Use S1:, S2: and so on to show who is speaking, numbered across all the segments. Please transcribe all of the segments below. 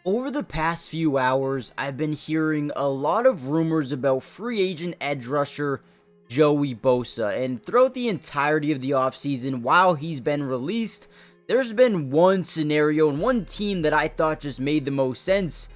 S1: Over the past few hours, I've been hearing a lot of rumors about free agent edge rusher Joey Bosa. And throughout the entirety of the offseason, while he's been released, there's been one scenario and one team that I thought just made the most sense: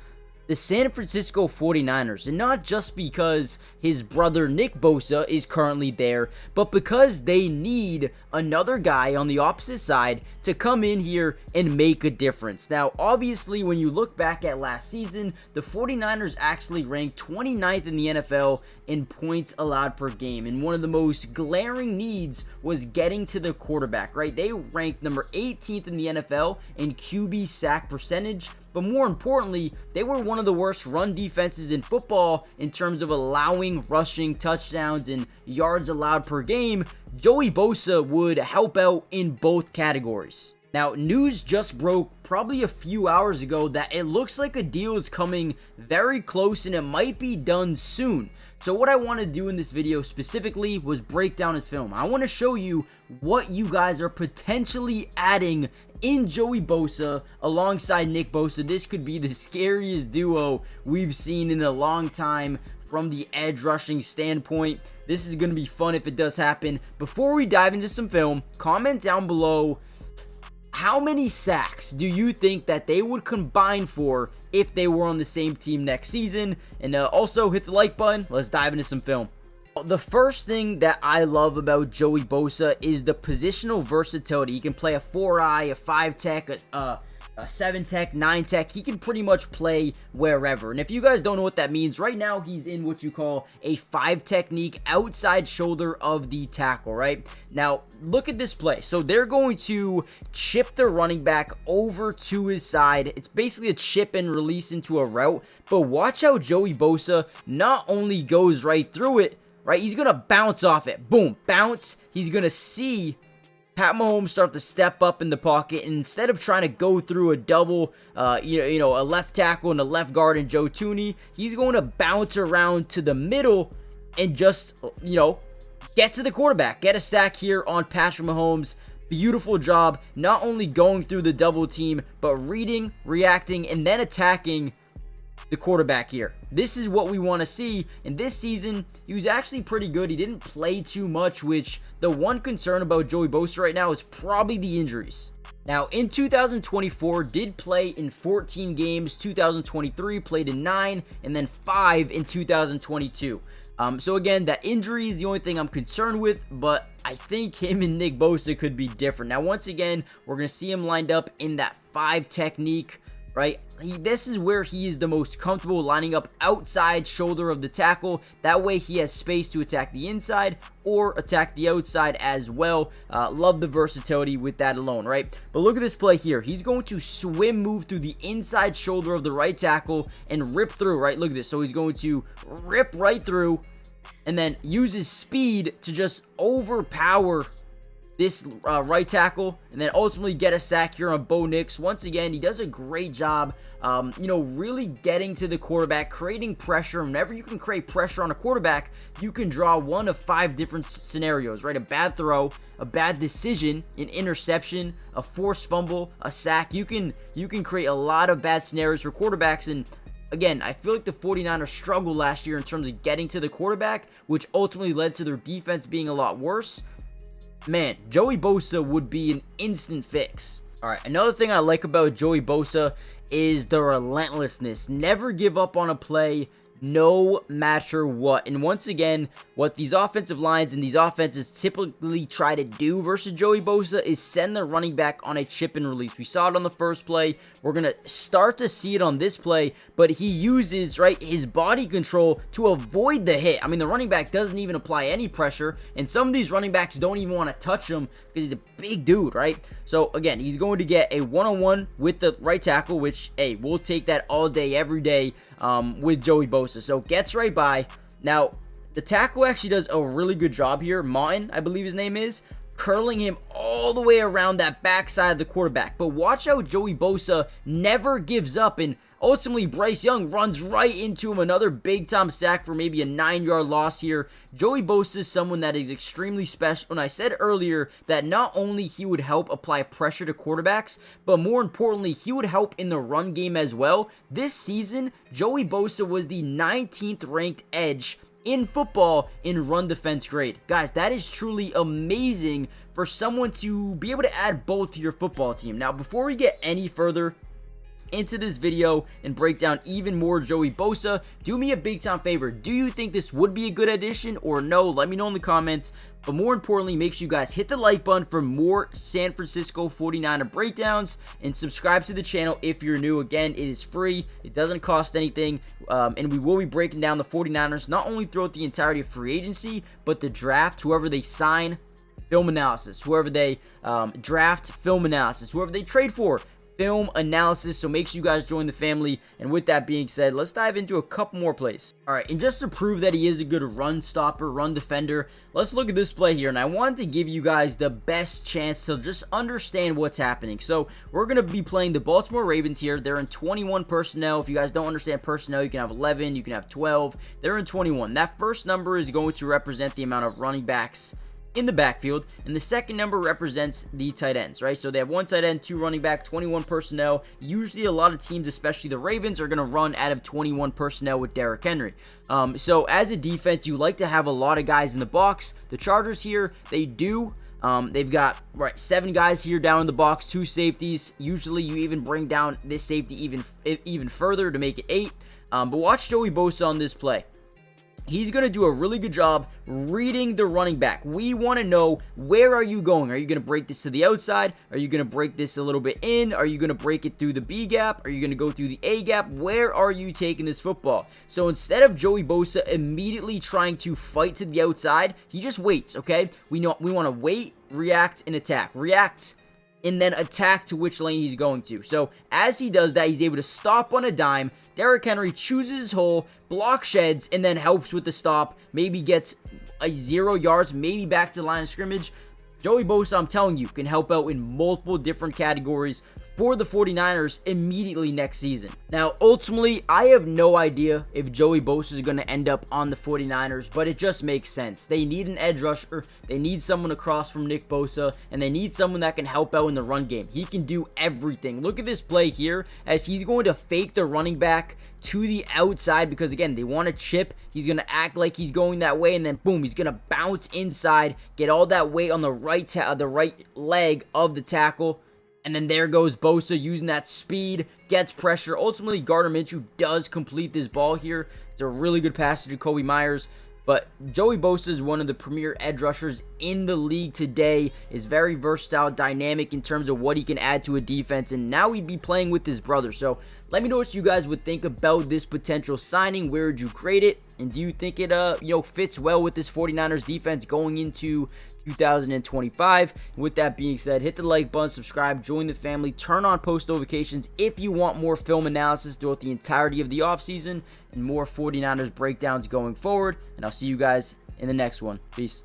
S1: the San Francisco 49ers. And not just because his brother Nick Bosa is currently there, but because they need another guy on the opposite side to come in here and make a difference. Now, obviously, when you look back at last season, the 49ers actually ranked 29th in the NFL in points allowed per game. And one of the most glaring needs was getting to the quarterback, right? They ranked number 18th in the NFL in QB sack percentage. But more importantly, they were one of the worst run defenses in football in terms of allowing rushing touchdowns and yards allowed per game. Joey Bosa would help out in both categories. Now, news just broke probably a few hours ago that it looks like a deal is coming very close and it might be done soon. So what I want to do in this video specifically was break down his film. I want to show you what you guys are potentially adding in Joey Bosa alongside Nick Bosa. This could be the scariest duo we've seen in a long time from the edge rushing standpoint. This is going to be fun if it does happen. Before we dive into some film, comment down below how many sacks do you think that they would combine for if they were on the same team next season? And also hit the like button. Let's dive into some film. The first thing that I love about Joey Bosa is the positional versatility. He can play a 4-eye, a 5-tech, a 7-tech, 9-tech. He can pretty much play wherever. And if you guys don't know what that means, right now he's in what you call a 5 technique outside shoulder of the tackle, right? Now, look at this play. So they're going to chip the running back over to his side. It's basically a chip and release into a route. But watch how Joey Bosa not only goes right through it, right? He's going to bounce off it. Boom, bounce. He's going to see Pat Mahomes start to step up in the pocket, and instead of trying to go through a double, a left tackle and a left guard and Joe Tooney, he's going to bounce around to the middle and just, get to the quarterback. Get a sack here on Patrick Mahomes. Beautiful job, not only going through the double team, but reading, reacting, and then attacking the quarterback here. This is what we want to see. And this season, he was actually pretty good. He didn't play too much, which the one concern about Joey Bosa right now is probably the injuries. Now, in 2024, did play in 14 games. 2023 played in 9, and then 5 in 2022. So again, that injury is the only thing I'm concerned with, but I think him and Nick Bosa could be different. Now, once again, we're going to see him lined up in that 5 technique, right? This is where he is the most comfortable, lining up outside shoulder of the tackle. That way he has space to attack the inside or attack the outside as well. Love the versatility with that alone, right? But look at this play here. He's going to swim move through the inside shoulder of the right tackle and rip through, right? Look at this. So he's going to rip right through and then use his speed to just overpower this right tackle, and then ultimately get a sack here on Bo Nix. Once again, he does a great job, really getting to the quarterback, creating pressure. Whenever you can create pressure on a quarterback, you can draw one of 5 different scenarios, right? A bad throw, a bad decision, an interception, a forced fumble, a sack. You can create a lot of bad scenarios for quarterbacks. And again, I feel like the 49ers struggled last year in terms of getting to the quarterback, which ultimately led to their defense being a lot worse. Man, Joey Bosa would be an instant fix. All right, another thing I like about Joey Bosa is the relentlessness. Never give up on a play, no matter what. And once again, what these offensive lines and these offenses typically try to do versus Joey Bosa is send the running back on a chip and release. We saw it on the first play. We're going to start to see it on this play, but he uses, right, his body control to avoid the hit. I mean, the running back doesn't even apply any pressure, and some of these running backs don't even want to touch him because he's a big dude, right? So again, he's going to get a one-on-one with the right tackle, which, hey, we'll take that all day, every day with Joey Bosa. So gets right by. Now, the tackle actually does a really good job here. Martin, I believe his name is. curling him all the way around that backside of the quarterback. But watch how Joey Bosa never gives up, and ultimately Bryce Young runs right into him. Another big time sack for maybe a 9-yard loss here. Joey Bosa is someone that is extremely special, and I said earlier that not only he would help apply pressure to quarterbacks, but more importantly, he would help in the run game as well. This season, Joey Bosa was the 19th ranked edge in football in run defense grade. Guys, that is truly amazing for someone to be able to add both to your football team. Now, before we get any further into this video and break down even more Joey Bosa, do me a big time favor. Do you think this would be a good addition or no? Let me know in the comments. But more importantly, make sure you guys hit the like button for more San Francisco 49er breakdowns, and subscribe to the channel if you're new. Again, it is free. It doesn't cost anything. And we will be breaking down the 49ers not only throughout the entirety of free agency, but the draft, whoever they sign, film analysis, whoever they draft, film analysis, whoever they trade for, film analysis. So make sure you guys join the family. And with that being said, let's dive into a couple more plays. All right, and just to prove that he is a good run stopper, run defender, let's look at this play here. And I wanted to give you guys the best chance to just understand what's happening. So we're going to be playing the Baltimore Ravens here. They're in 21 personnel. If you guys don't understand personnel, you can have 11, you can have 12. They're in 21. That first number is going to represent the amount of running backs in the backfield, and the second number represents the tight ends, right? So they have 1 tight end, 2 running back, 21 personnel. Usually a lot of teams, especially the Ravens, are going to run out of 21 personnel with Derrick Henry. So as a defense, you like to have a lot of guys in the box. The Chargers here, they do. They've got 7 guys here down in the box, 2 safeties. Usually you even bring down this safety even further to make it 8. But watch Joey Bosa on this play. He's going to do a really good job reading the running back. We want to know, where are you going? Are you going to break this to the outside? Are you going to break this a little bit in? Are you going to break it through the B gap? Are you going to go through the A gap? Where are you taking this football? So instead of Joey Bosa immediately trying to fight to the outside, he just waits, okay? We want to wait, react, and attack. React, and then attack to which lane he's going to. So as he does that, he's able to stop on a dime. Derrick Henry chooses his hole, block sheds, and then helps with the stop. Maybe gets 0 yards, maybe back to the line of scrimmage. Joey Bosa, I'm telling you, can help out in multiple different categories for the 49ers immediately next season. Now, ultimately, I have no idea if Joey Bosa is going to end up on the 49ers, but it just makes sense. They need an edge rusher, they need someone across from Nick Bosa, and they need someone that can help out in the run game. He can do everything. Look at this play here, as he's going to fake the running back to the outside, because again, they want to chip. He's going to act like he's going that way, and then boom, he's going to bounce inside, get all that weight on the right leg of the tackle. And then there goes Bosa using that speed, gets pressure. Ultimately, Gardner Minshew does complete this ball here. It's a really good pass to Jacoby Myers. But Joey Bosa is one of the premier edge rushers in the league today. Is very versatile, dynamic in terms of what he can add to a defense. And now he'd be playing with his brother. So let me know what you guys would think about this potential signing. Where would you grade it? And do you think it fits well with this 49ers defense going into 2025? And with that being said, hit the like button, subscribe, join the family, turn on post notifications if you want more film analysis throughout the entirety of the offseason and more 49ers breakdowns going forward. And I'll see you guys in the next one. Peace.